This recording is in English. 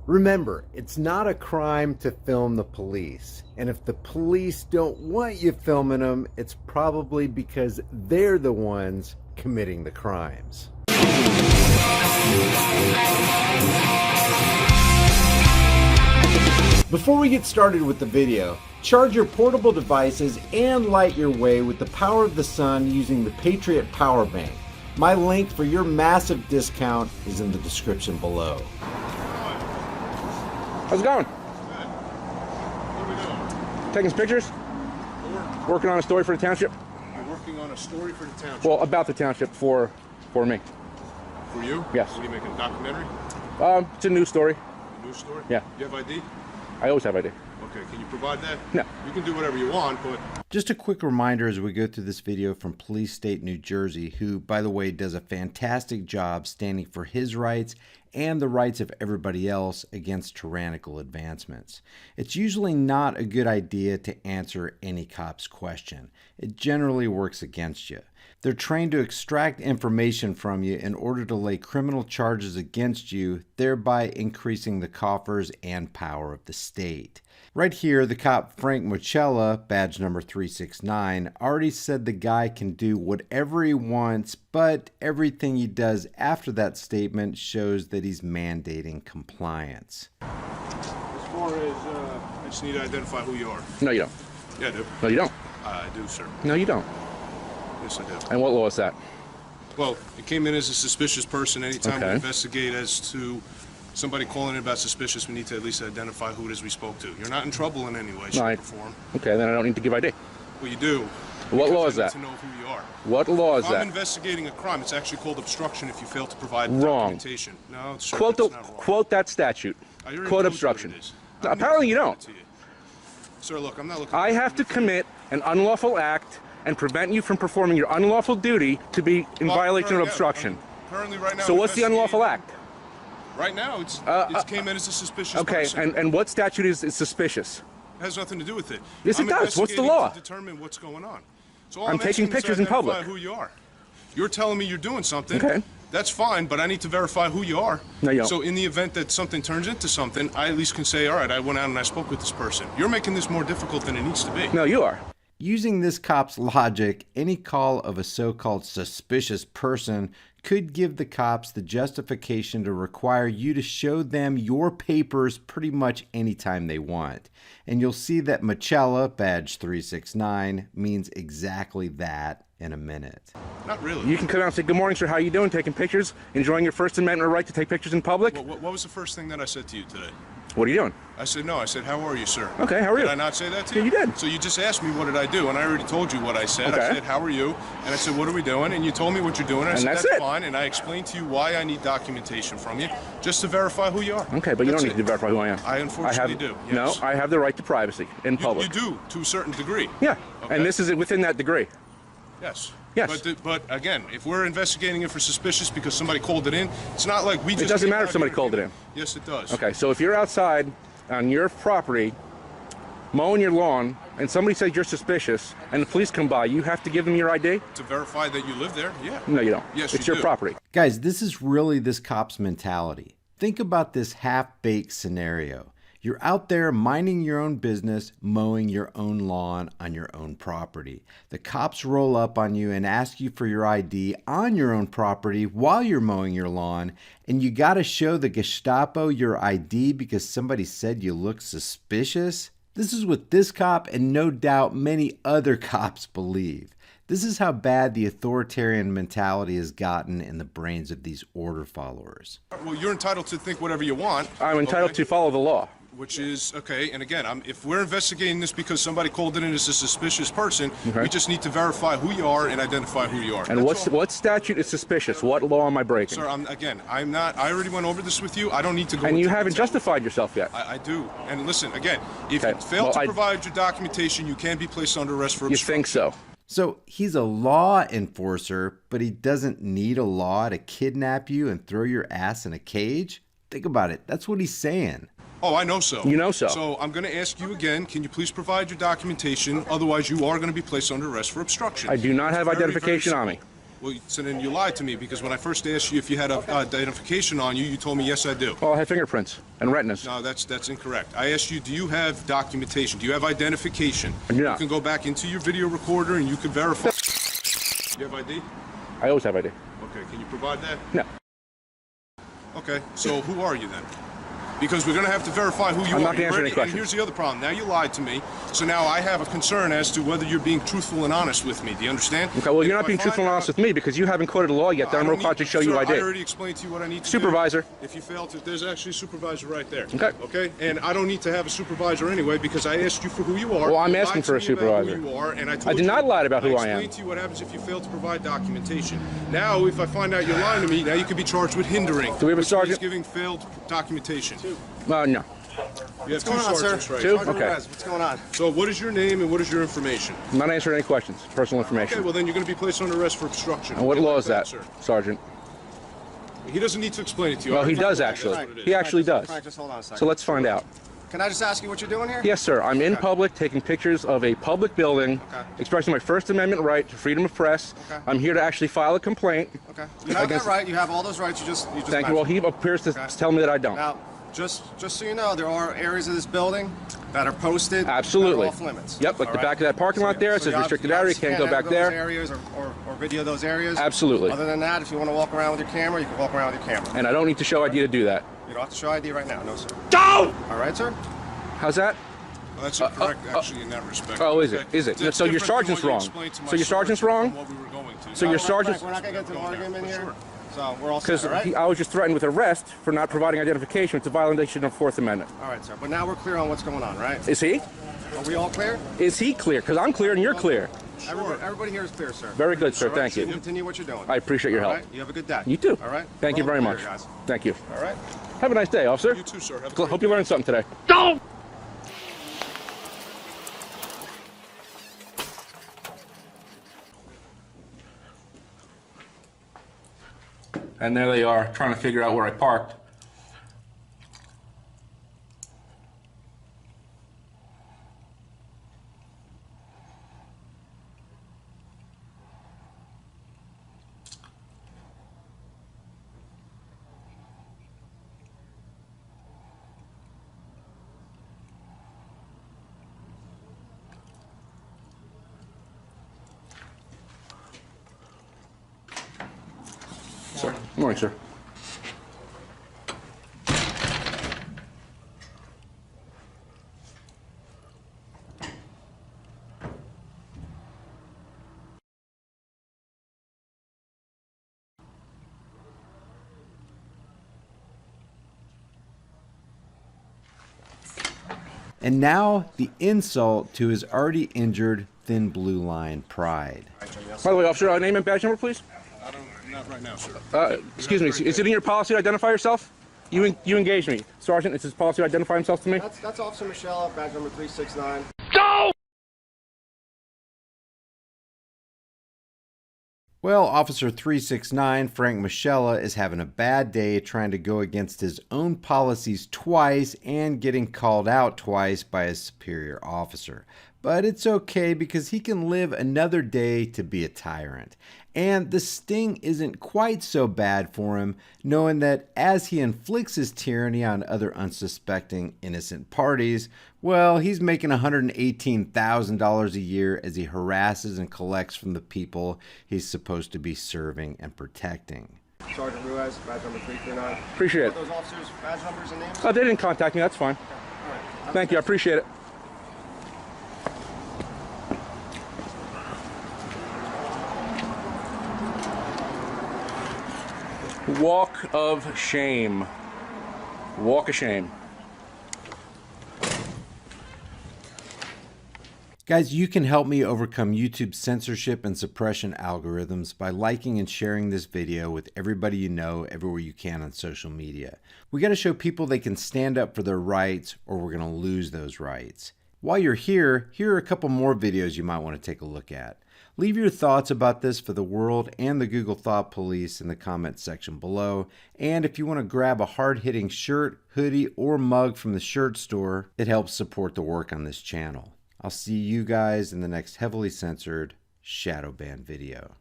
Remember, it's not a crime to film the police. And if the police don't want you filming them, it's probably because they're the ones committing the crimes. Before we get started with the video, charge your portable devices and light your way with the power of the sun using the Patriot Power Bank. My link for your massive discount is in the description below. How's it going? Good. What are we doing? Taking some pictures? Working on a story for the township? You're working on a story for the township. Well, about the township for me. For you? Yes. What are you making, a documentary? It's a news story. A news story? Yeah. You have ID? I always have ID. Okay, can you provide that? No. You can do whatever you want, but... Just a quick reminder as we go through this video from Police State New Jersey, who, by the way, does a fantastic job standing for his rights and the rights of everybody else against tyrannical advancements. It's usually not a good idea to answer any cop's question. It generally works against you. They're trained to extract information from you in order to lay criminal charges against you, thereby increasing the coffers and power of the state. Right here, the cop Frank Mochella, badge number 369, already said the guy can do whatever he wants, but everything he does after that statement shows that he's mandating compliance. As far as, I just need to identify who you are. No, you don't. Yeah, I do. No, you don't. I do, sir. No, you don't. Yes, I do. And what law is that? Well, it came in as a suspicious person. Anytime we Okay. investigate as to somebody calling in about suspicious, we need to at least identify who it is we spoke to. You're not in trouble in any way, shape, Right. or form. Okay, then I don't need to give ID. Well, you do. What law because is I that? need to know who you are. What law is If I'm that? investigating a crime, it's actually called obstruction if you fail to provide Wrong. documentation. No, sir, Quote, that's not wrong. quote that statute. I already Quote told you obstruction. what it is. No, I don't need apparently to you give don't. it to you. Sir, look, I'm not looking I for have to anything. commit an unlawful act and prevent you from performing your unlawful duty to be in Well, violation of currently, obstruction. Currently, right now. So what's the unlawful act? Right now, it came in as a suspicious Okay, person. and what statute is suspicious? It has nothing to do with it. Yes, it I'm does. What's the investigating law? To determine what's going on. So all I'm taking asking is to pictures in identify public. Who you are? You're telling me you're doing something. Okay. That's fine, but I need to verify who you are. No, you don't. So in the event that something turns into something, I at least can say, all right, I went out and I spoke with this person. You're making this more difficult than it needs to be. No, you are. Using this cop's logic, any call of a so-called suspicious person could give the cops the justification to require you to show them your papers pretty much anytime they want. And you'll see that Mochella, badge 369, means exactly that in a minute. Not really. You can come out and say, good morning, sir, how you doing? Taking pictures? Enjoying your First Amendment right to take pictures in public? What was the first thing that I said to you today? What are you doing? I said, no. I said, how are you, sir? Okay, how are you? Did I not say that to you? Yeah, you did. So you just asked me what did I do, and I already told you what I said. Okay. I said, how are you? And I said, what are we doing? And you told me what you're doing. And I said, that's that's it. fine. And I explained to you why I need documentation from you, just to verify who you are. Okay, but you That's don't need to it. verify who I am. I unfortunately do, yes. No, I have the right to privacy in public. You do, to a certain degree. Yeah, Okay. and this is within that degree. Yes. Yes. But again, if we're investigating it for suspicious because somebody called it in, it's not like we just... It doesn't came matter out if somebody here called and it in. Yes, it does. Okay, so if you're outside on your property mowing your lawn and somebody says you're suspicious and the police come by, you have to give them your ID? To verify that you live there, yeah. No, you don't. Yes, it's you your do. property. Guys, this is really this cop's mentality. Think about this half-baked scenario. You're out there minding your own business, mowing your own lawn on your own property. The cops roll up on you and ask you for your ID on your own property while you're mowing your lawn, and you gotta show the Gestapo your ID because somebody said you look suspicious? This is what this cop and no doubt many other cops believe. This is how bad the authoritarian mentality has gotten in the brains of these order followers. Well, you're entitled to think whatever you want. I'm entitled okay? to follow the law. Which is, okay, and again, if we're investigating this because somebody called it in as a suspicious person, Okay. we just need to verify who you are and identify who you are. And That's all. what statute is suspicious? What law am I breaking? Sir, I'm not, I already went over this with you. I don't need to go And you into haven't detail. justified yourself yet. I do. And listen, again, if Okay, you fail well, to I- provide your documentation, you can be placed under arrest for You obstruction. think so? So he's a law enforcer, but he doesn't need a law to kidnap you and throw your ass in a cage? Think about it. That's what he's saying. Oh, I know so. You know so. So I'm going to ask you again, can you please provide your documentation? Otherwise, you are going to be placed under arrest for obstruction. I do not It's have very, very identification on me. simple. Well, so then you lied to me, because when I first asked you if you had identification on you, you told me yes, I do. Well, I have fingerprints and retinas. No, that's incorrect. I asked you, do you have documentation? Do you have identification? I do not. You can go back into your video recorder and you can verify. You have ID? I always have ID. Okay, can you provide that? No. Okay, so who are you then? Because we're going to have to verify who you are. I'm not going to answer any And questions. here's the other problem. Now you lied to me, so now I have a concern as to whether you're being truthful and honest with me. Do you understand? Okay, well, you're If not I being find truthful and out- honest with me because you haven't quoted a law yet that I'm I don't required to need- show you sir, ID. I already explained to you what I need to Supervisor. do. If you fail to, there's actually a supervisor right there. Okay. Okay? And I don't need to have a supervisor anyway because I asked you for who you are. Well, I'm You asking lied for a to me about supervisor. Who you are, and I, told I did you- not lie about who I am. explained to you what happens if you fail to provide documentation. Now, if I find out you're lying to me, now you can be charged with hindering. Do we have a which means sergeant? giving failed documentation. No. You have two What's going on, sergeants sir? right Two? here. Sergeant Okay. Perez, what's going on? So what is your name and what is your information? I'm not answering any questions. Personal information. Okay, well then you're going to be placed under arrest for obstruction. And what Okay, law like is that, sir? Sergeant? He doesn't need to explain it to you. Well, I he already does told you actually. that's what it He is. actually does. All right, just hold on a second. So let's find out. Can I just ask you what you're doing here? Yes, sir. I'm in public taking pictures of a public building, Okay. expressing my First Amendment right to freedom of press. Okay. I'm here to actually file a complaint. Okay. You have Against- that right. You have all those rights. You just Thank you. Well, he appears to Okay. tell me that I don't. Now, just so you know, there are areas of this building that are posted. Absolutely. That are off limits. Yep, like All the right? back of that parking lot there, it So says you restricted obviously area, can't go enter back those there. areas or video those areas. Absolutely. Other than that, if you want to walk around with your camera, you can walk around with your camera. And I don't need to show ID to do that. You don't have to show ID right now, no sir. Don't! All right, sir. How's that? Well, that's incorrect, actually, in that respect. Oh, is it? Okay. Is it? That's So your different than sergeant's what you wrong. explained to my So your sergeant's sergeant wrong? from what we were going to. So your We're sergeant's... not going to get into an argument here. Sure. So we're all set, Because all right? I was just threatened with arrest for not providing identification. It's a violation of Fourth Amendment. All right, sir. But now we're clear on what's going on, right? Is he? Are we all clear? Is he clear? Because I'm clear and you're clear. Everybody here is clear, sir. Very good, sir. All right, Thank so you. Continue what you're doing. I appreciate your All help. right? You have a good day. You too. All right? Thank you We're very all much. clear, guys. Thank you. All right? Have a nice day, officer. You too, sir. Have a great Hope you learned something today. And there they are, trying to figure out where I parked. Sir. Good morning, sir. And now the insult to his already injured Thin Blue Line pride. By the way, officer, name and badge number, please. I don't, not right now, sir. Excuse me, is it in your policy to identify yourself? You engaged me. Sergeant, it's his policy to identify himself to me? That's Officer Michelle, badge number 369. Well, Officer 369, Frank Michella, is having a bad day trying to go against his own policies twice and getting called out twice by his superior officer. But it's okay because he can live another day to be a tyrant. And the sting isn't quite so bad for him, knowing that as he inflicts his tyranny on other unsuspecting innocent parties, well, he's making $118,000 a year as he harasses and collects from the people he's supposed to be serving and protecting. Sergeant Ruiz, badge number 339. Appreciate it. Those officers' badge numbers and names? Oh, they didn't contact me, that's fine. All right. Thank you, I appreciate it. Walk of shame. Walk of shame. Guys, you can help me overcome YouTube's censorship and suppression algorithms by liking and sharing this video with everybody you know everywhere you can on social media. We got to show people they can stand up for their rights or we're going to lose those rights. While you're here, here are a couple more videos you might want to take a look at. Leave your thoughts about this for the world and the Google Thought Police in the comments section below. And if you want to grab a hard-hitting shirt, hoodie, or mug from the shirt store, it helps support the work on this channel. I'll see you guys in the next heavily censored shadow ban video.